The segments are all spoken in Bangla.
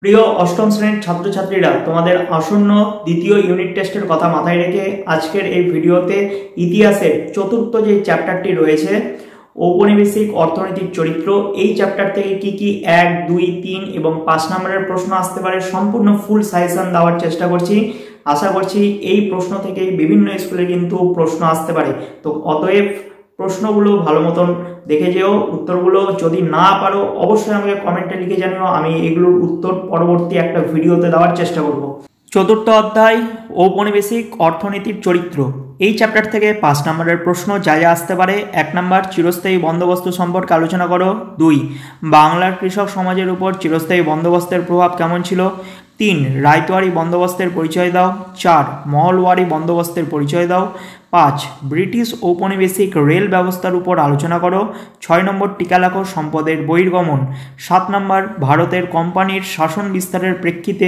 প্রিয় অষ্টম শ্রেণীর ছাত্রছাত্রীরা, তোমাদের আসন্ন দ্বিতীয় ইউনিট টেস্টের কথা মাথায় রেখে আজকের এই ভিডিওতে ইতিহাসের চতুর্থ যে চ্যাপ্টারটি রয়েছে ঔপনিবেশিক অর্থনৈতিক চরিত্র, এই চ্যাপ্টার থেকে কি কি 1, 2, 3 এবং 5 নম্বরের প্রশ্ন আসতে পারে সম্পূর্ণ ফুল সাজেশন দেওয়ার চেষ্টা করছি। আশা করছি এই প্রশ্ন থেকে বিভিন্ন স্কুলে কিন্তু প্রশ্ন আসতে পারে, তো অতএব প্রশ্নগুলো ভালো মতন দেখে যেও। উত্তরগুলো যদি না পারো অবশ্যই আমাকে কমেন্টে লিখে জানিও, আমি এগুলোর উত্তর পরবর্তী একটা ভিডিওতে দেওয়ার চেষ্টা করব। চতুর্থ অধ্যায় ঔপনিবেশিক অর্থনীতির চরিত্র, এই চ্যাপ্টার থেকে 5 নম্বরের প্রশ্ন যা যা আসতে পারে। 1 নম্বর, চিরস্থায়ী বন্দোবস্ত সম্পর্কে আলোচনা করো। 2, বাংলার কৃষক সমাজের উপর চিরস্থায়ী বন্দোবস্তের প্রভাব কেমন ছিল। 3, রায়তওয়ারি বন্দোবস্তের পরিচয় দাও। 4, মহলওয়ারি বন্দোবস্তের পরিচয় দাও। 5, ব্রিটিশ ঔপনিবেশিক রেল ব্যবস্থার উপর আলোচনা করো। 6 নম্বর, টিকা লেখো সম্পদের বহির্গমন। 7 নম্বর, ভারতের কোম্পানির শাসন বিস্তারের প্রেক্ষিতে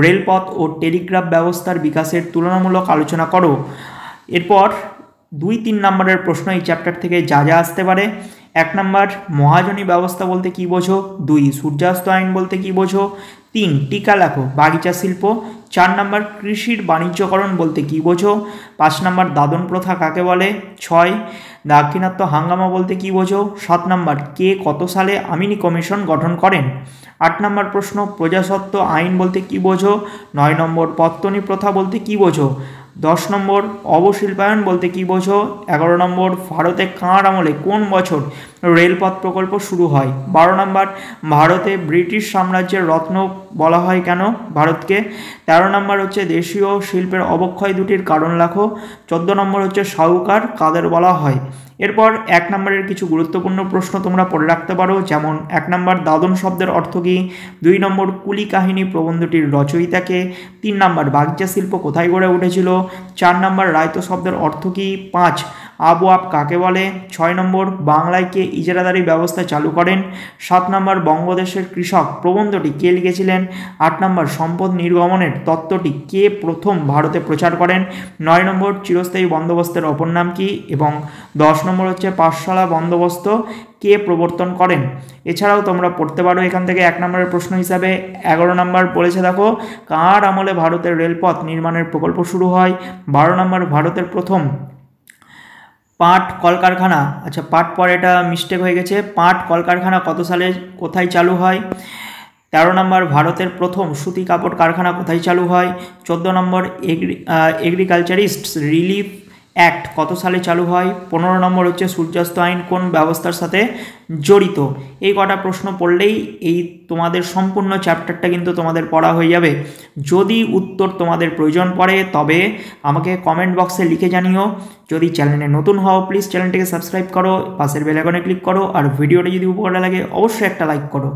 রেলপথ ও টেলিগ্রাফ ব্যবস্থার বিকাশের তুলনামূলক আলোচনা করো। এরপর 2, 3 নম্বরের প্রশ্ন এই চ্যাপ্টার থেকে যা যা আসতে পারে। 1 নম্বর, মহাজনী ব্যবস্থা বলতে কী বোঝো। 2, সূর্যাস্ত আইন বলতে কী বোঝো। 3, টিকা লেখো বাগিচা শিল্প। 4 নম্বর, কৃষির বাণিজ্যকরণ বলতে কী বোঝো। 5 নম্বর, দাদন প্রথা কাকে বলে। 6, দাক্ষিণাত্য হাঙ্গামা বলতে কী বোঝো। 7 নম্বর, কে কত সালে আমিনি কমিশন গঠন করেন। 8 নম্বর প্রশ্ন, প্রজাস্বত্ব আইন বলতে কী বোঝো। 9 নম্বর, পত্তনি প্রথা বলতে কী বোঝো। 10 নম্বর, অবশিল্পায়ন বলতে কী বোঝো। 11 নম্বর, ভারতে কার আমলে কোন বছর রেলপথ প্রকল্প শুরু হয়। 12 নম্বর, ভারতে ব্রিটিশ সাম্রাজ্যের রত্ন বলা হয় কেন ভারতকে। 13 নম্বর হচ্ছে দেশীয় শিল্পের অবক্ষয় দুটির কারণ লেখো। 14 নম্বর হচ্ছে সাহুকার কাদের বলা হয়। এরপর 1 নম্বরের কিছু গুরুত্বপূর্ণ প্রশ্ন তোমরা পড়ে রাখতে পারো, যেমন 1 নম্বর, দাদন শব্দের অর্থ কী। 2 নম্বর, কুলি কাহিনী প্রবন্ধটির রচয়িতাকে। 3 নম্বর, বাগিচা শিল্প কোথায় গড়ে উঠেছিল। 4 নম্বর, রায়ত শব্দের অর্থ কী। 5, আবওয়াব কাকে বলে। 6 নম্বর, বাংলায় কে ইজারাদারি ব্যবস্থা চালু করেন। 7 নম্বর, বঙ্গদেশের কৃষক প্রবন্ধটি কে লিখেছিলেন। 8 নম্বর, সম্পদ নির্গমনের তত্ত্বটি কে প্রথম ভারতে প্রচার করেন। 9 নম্বর, চিরস্থায়ী বন্দোবস্তের অপর নাম কী। এবং 10 নম্বর হচ্ছে পাঠশালা বন্দোবস্ত কে প্রবর্তন করেন। এছাড়াও তোমরা পড়তে পারো এখান থেকে 1 নম্বরের প্রশ্ন হিসাবে 11 নম্বর বলেছে, দেখো কার আমলে ভারতের রেলপথ নির্মাণের প্রকল্প শুরু হয়। 12 নম্বর, ভারতের প্রথম পাট কলকারখানা, আচ্ছা পাট পরে এটা মিস্টেক হয়ে গেছে, পাট কলকারখানা কত সালে কোথায় চালু হয়। 13 নম্বর, ভারতের প্রথম সুতি কাপড় কারখানা কোথায় চালু হয়। 14 নম্বর, এগ্রিকালচারিস্টস রিলিফ অ্যাক্ট কত সালে চালু হয়। 15 নম্বর হচ্ছে সূর্যাস্ত আইন কোন ব্যবস্থার সাথে জড়িত। এই কটা প্রশ্ন পড়লেই এই তোমাদের সম্পূর্ণ চ্যাপ্টারটা কিন্তু তোমাদের পড়া হয়ে যাবে। যদি উত্তর তোমাদের প্রয়োজন পড়ে তবে আমাকে কমেন্ট বক্সে লিখে জানিও। যদি চ্যানেলে নতুন হও প্লিজ চ্যানেলটিকে সাবস্ক্রাইব করো, পাশের বেল আইকনে ক্লিক করো, আর ভিডিওটা যদি উপকার লাগে অবশ্যই একটা লাইক করো।